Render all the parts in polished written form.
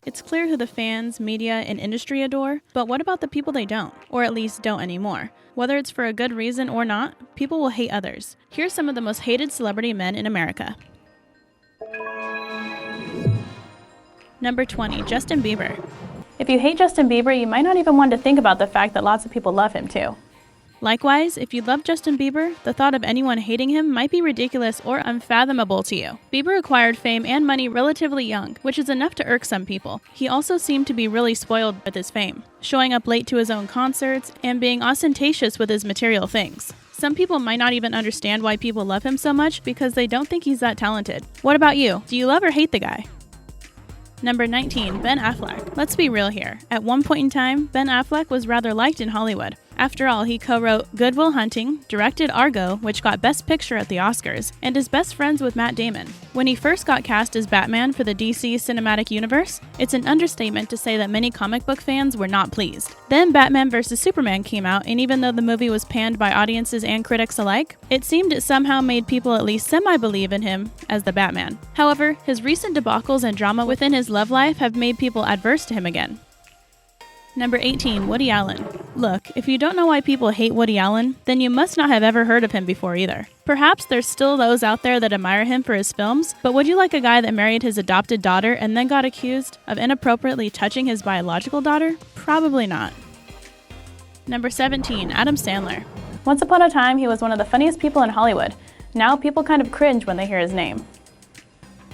It's clear who the fans, media, and industry adore, but what about the people they don't? Or at least don't anymore? Whether it's for a good reason or not, people will hate others. Here's some of the most hated celebrity men in America. Number 20, Justin Bieber. If you hate Justin Bieber, you might not even want to think about the fact that lots of people love him too. Likewise, if you love Justin Bieber, the thought of anyone hating him might be ridiculous or unfathomable to you. Bieber acquired fame and money relatively young, which is enough to irk some people. He also seemed to be really spoiled with his fame, showing up late to his own concerts and being ostentatious with his material things. Some people might not even understand why people love him so much because they don't think he's that talented. What about you? Do you love or hate the guy? Number 19, Ben Affleck. Let's be real here. At one point in time, Ben Affleck was rather liked in Hollywood. After all, he co-wrote Good Will Hunting, directed Argo, which got Best Picture at the Oscars, and is best friends with Matt Damon. When he first got cast as Batman for the DC Cinematic Universe, it's an understatement to say that many comic book fans were not pleased. Then Batman vs. Superman came out, and even though the movie was panned by audiences and critics alike, it seemed it somehow made people at least semi-believe in him as the Batman. However, his recent debacles and drama within his love life have made people adverse to him again. Number 18, Woody Allen. Look, if you don't know why people hate Woody Allen, then you must not have ever heard of him before either. Perhaps there's still those out there that admire him for his films, but would you like a guy that married his adopted daughter and then got accused of inappropriately touching his biological daughter? Probably not. Number 17, Adam Sandler. Once upon a time, he was one of the funniest people in Hollywood. Now people kind of cringe when they hear his name.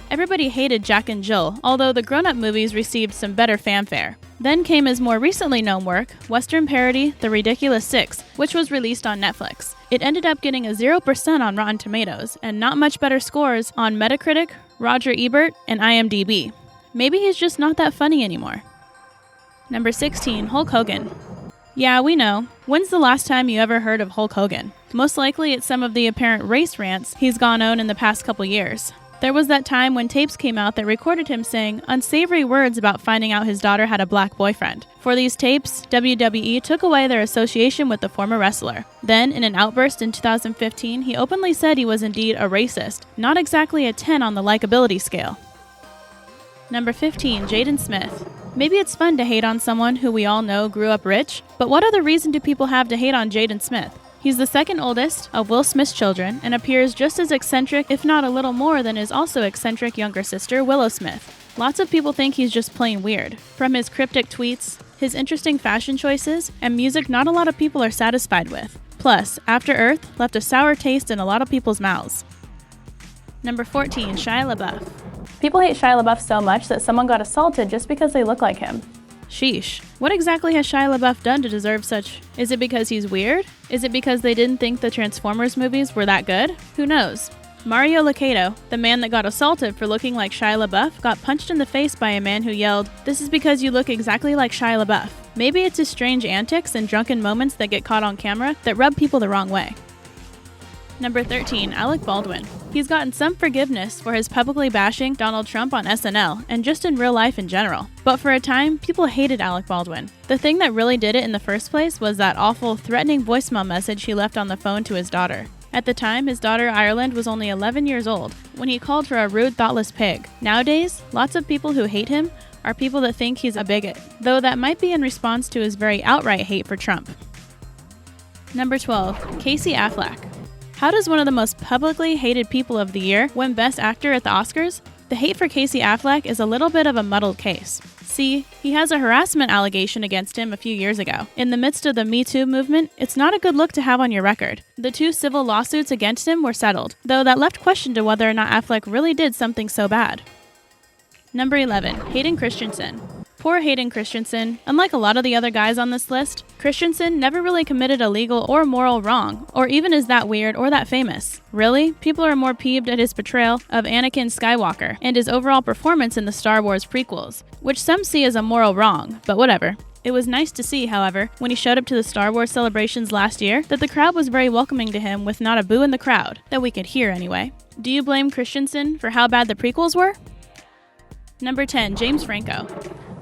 Everybody hated Jack and Jill, although the grown-up movies received some better fanfare. Then came his more recently known work, Western parody The Ridiculous Six, which was released on Netflix. It ended up getting a 0% on Rotten Tomatoes, and not much better scores on Metacritic, Roger Ebert, and IMDb. Maybe he's just not that funny anymore. Number 16, Hulk Hogan. Yeah, we know. When's the last time you ever heard of Hulk Hogan? Most likely it's some of the apparent race rants he's gone on in the past couple years. There was that time when tapes came out that recorded him saying unsavory words about finding out his daughter had a black boyfriend. For these tapes, WWE took away their association with the former wrestler. Then, in an outburst in 2015, he openly said he was indeed a racist, not exactly a 10 on the likability scale. Number 15, Jaden Smith. Maybe it's fun to hate on someone who we all know grew up rich, but what other reason do people have to hate on Jaden Smith? He's the second oldest of Will Smith's children and appears just as eccentric, if not a little more, than his also eccentric younger sister, Willow Smith. Lots of people think he's just plain weird. From his cryptic tweets, his interesting fashion choices, and music not a lot of people are satisfied with. Plus, After Earth left a sour taste in a lot of people's mouths. Number 14, Shia LaBeouf. People hate Shia LaBeouf so much that someone got assaulted just because they look like him. Sheesh. What exactly has Shia LaBeouf done to deserve such? Is it because he's weird? Is it because they didn't think the Transformers movies were that good? Who knows? Mario Locato, the man that got assaulted for looking like Shia LaBeouf, got punched in the face by a man who yelled, "This is because you look exactly like Shia LaBeouf." Maybe it's his strange antics and drunken moments that get caught on camera that rub people the wrong way. Number 13, Alec Baldwin. He's gotten some forgiveness for his publicly bashing Donald Trump on SNL, and just in real life in general. But for a time, people hated Alec Baldwin. The thing that really did it in the first place was that awful, threatening voicemail message he left on the phone to his daughter. At the time, his daughter Ireland was only 11 years old, when he called her a rude, thoughtless pig. Nowadays, lots of people who hate him are people that think he's a bigot, though that might be in response to his very outright hate for Trump. Number 12, Casey Affleck. How does one of the most publicly hated people of the year win Best Actor at the Oscars? The hate for Casey Affleck is a little bit of a muddled case. See, he has a harassment allegation against him a few years ago. In the midst of the Me Too movement, it's not a good look to have on your record. The 2 civil lawsuits against him were settled, though that left question to whether or not Affleck really did something so bad. Number 11, Hayden Christensen. Poor Hayden Christensen. Unlike a lot of the other guys on this list, Christensen never really committed a legal or moral wrong, or even is that weird or that famous. Really, people are more peeved at his portrayal of Anakin Skywalker and his overall performance in the Star Wars prequels, which some see as a moral wrong, but whatever. It was nice to see, however, when he showed up to the Star Wars celebrations last year, that the crowd was very welcoming to him with not a boo in the crowd, that we could hear anyway. Do you blame Christensen for how bad the prequels were? Number 10, James Franco.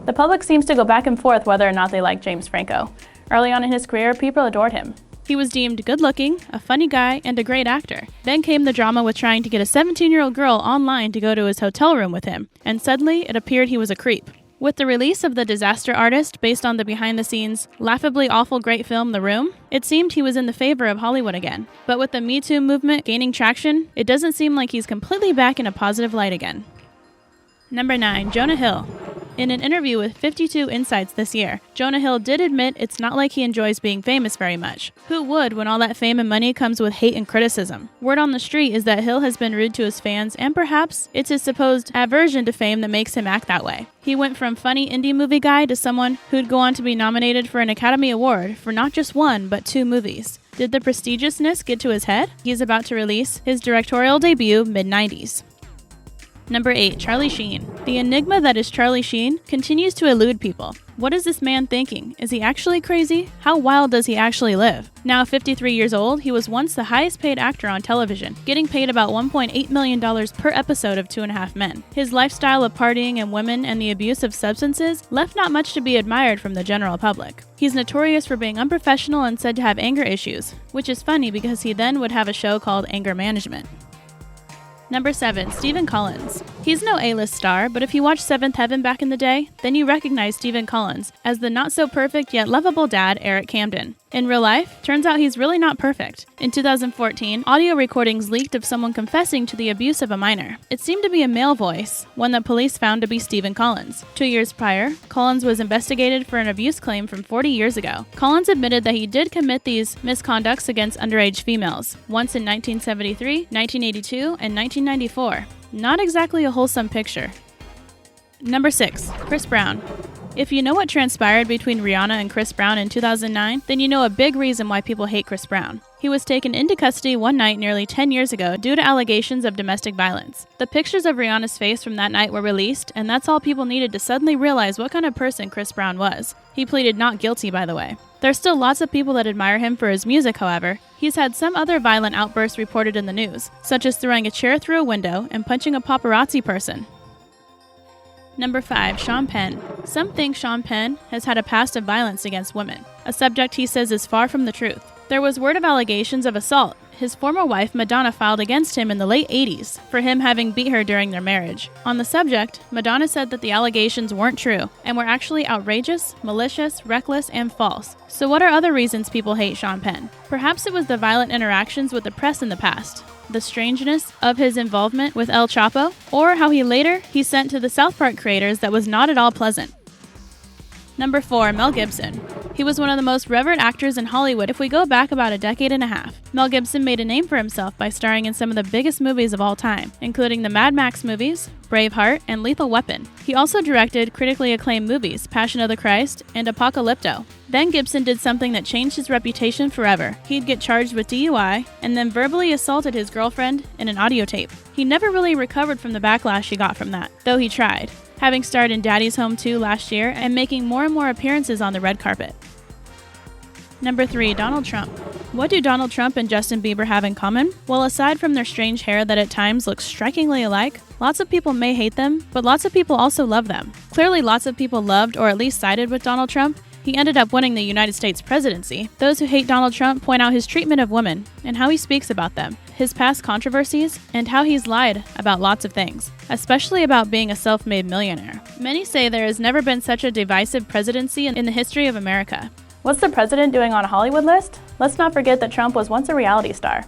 The public seems to go back and forth whether or not they like James Franco. Early on in his career, people adored him. He was deemed good-looking, a funny guy, and a great actor. Then came the drama with trying to get a 17-year-old girl online to go to his hotel room with him, and suddenly it appeared he was a creep. With the release of The Disaster Artist, based on the behind-the-scenes, laughably awful great film The Room, it seemed he was in the favor of Hollywood again. But with the Me Too movement gaining traction, it doesn't seem like he's completely back in a positive light again. Number 9. Jonah Hill. In an interview with 52 Insights this year, Jonah Hill did admit it's not like he enjoys being famous very much. Who would when all that fame and money comes with hate and criticism? Word on the street is that Hill has been rude to his fans, and perhaps it's his supposed aversion to fame that makes him act that way. He went from funny indie movie guy to someone who'd go on to be nominated for an Academy Award for not just one, but 2 movies. Did the prestigiousness get to his head? He's about to release his directorial debut mid-90s. Number 8. Charlie Sheen. The enigma that is Charlie Sheen continues to elude people. What is this man thinking? Is he actually crazy? How wild does he actually live? Now 53 years old, he was once the highest paid actor on television, getting paid about $1.8 million per episode of 2.5 Men. His lifestyle of partying and women and the abuse of substances left not much to be admired from the general public. He's notorious for being unprofessional and said to have anger issues, which is funny because he then would have a show called Anger Management. Number 7. Stephen Collins. He's no A-list star, but if you watched Seventh Heaven back in the day, then you recognize Stephen Collins as the not-so-perfect yet lovable dad, Eric Camden. In real life, turns out he's really not perfect. In 2014, audio recordings leaked of someone confessing to the abuse of a minor. It seemed to be a male voice, one that police found to be Stephen Collins. 2 years prior, Collins was investigated for an abuse claim from 40 years ago. Collins admitted that he did commit these misconducts against underage females, once in 1973, 1982, and 1994. Not exactly a wholesome picture. Number 6. Chris Brown. If you know what transpired between Rihanna and Chris Brown in 2009, then you know a big reason why people hate Chris Brown. He was taken into custody one night nearly 10 years ago due to allegations of domestic violence. The pictures of Rihanna's face from that night were released, and that's all people needed to suddenly realize what kind of person Chris Brown was. He pleaded not guilty, by the way. There's still lots of people that admire him for his music, however. He's had some other violent outbursts reported in the news, such as throwing a chair through a window and punching a paparazzi person. Number 5. Sean Penn. Some think Sean Penn has had a past of violence against women, a subject he says is far from the truth. There was word of allegations of assault. His former wife, Madonna, filed against him in the late 80s for him having beat her during their marriage. On the subject, Madonna said that the allegations weren't true and were actually outrageous, malicious, reckless, and false. So what are other reasons people hate Sean Penn? Perhaps it was the violent interactions with the press in the past, the strangeness of his involvement with El Chapo, or how he sent to the South Park creators that was not at all pleasant. Number 4. Mel Gibson. He was one of the most revered actors in Hollywood if we go back about a decade and a half. Mel Gibson made a name for himself by starring in some of the biggest movies of all time, including the Mad Max movies, Braveheart, and Lethal Weapon. He also directed critically acclaimed movies, Passion of the Christ and Apocalypto. Then Gibson did something that changed his reputation forever. He'd get charged with DUI and then verbally assaulted his girlfriend in an audio tape. He never really recovered from the backlash he got from that, though he tried, having starred in Daddy's Home 2 last year and making more and more appearances on the red carpet. Number 3. Donald Trump. What do Donald Trump and Justin Bieber have in common? Well, aside from their strange hair that at times looks strikingly alike, lots of people may hate them, but lots of people also love them. Clearly, lots of people loved or at least sided with Donald Trump. He ended up winning the United States presidency. Those who hate Donald Trump point out his treatment of women and how he speaks about them, his past controversies, and how he's lied about lots of things, especially about being a self-made millionaire. Many say there has never been such a divisive presidency in the history of America. What's the president doing on a Hollywood list? Let's not forget that Trump was once a reality star.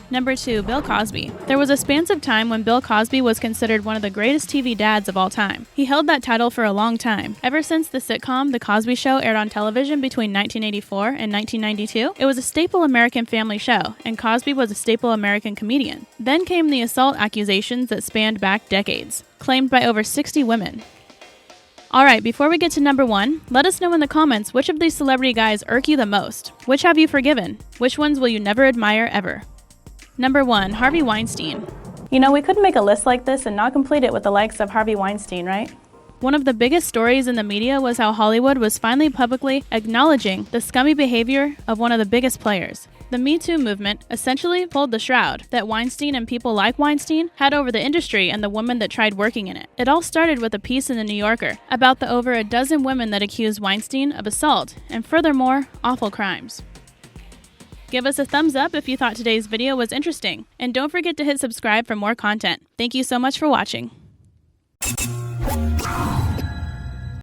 Number 2. Bill Cosby. There was a span of time when Bill Cosby was considered one of the greatest TV dads of all time. He held that title for a long time. Ever since the sitcom The Cosby Show aired on television between 1984 and 1992, it was a staple American family show, and Cosby was a staple American comedian. Then came the assault accusations that spanned back decades, claimed by over 60 women. Alright, before we get to number 1, let us know in the comments which of these celebrity guys irk you the most. Which have you forgiven? Which ones will you never admire ever? Number 1. Harvey Weinstein. You know, we couldn't make a list like this and not complete it with the likes of Harvey Weinstein, right? One of the biggest stories in the media was how Hollywood was finally publicly acknowledging the scummy behavior of one of the biggest players. The Me Too movement essentially pulled the shroud that Weinstein and people like Weinstein had over the industry and the woman that tried working in it. It all started with a piece in the New Yorker about the over a dozen women that accused Weinstein of assault and furthermore, awful crimes. Give us a thumbs up if you thought today's video was interesting, and don't forget to hit subscribe for more content. Thank you so much for watching.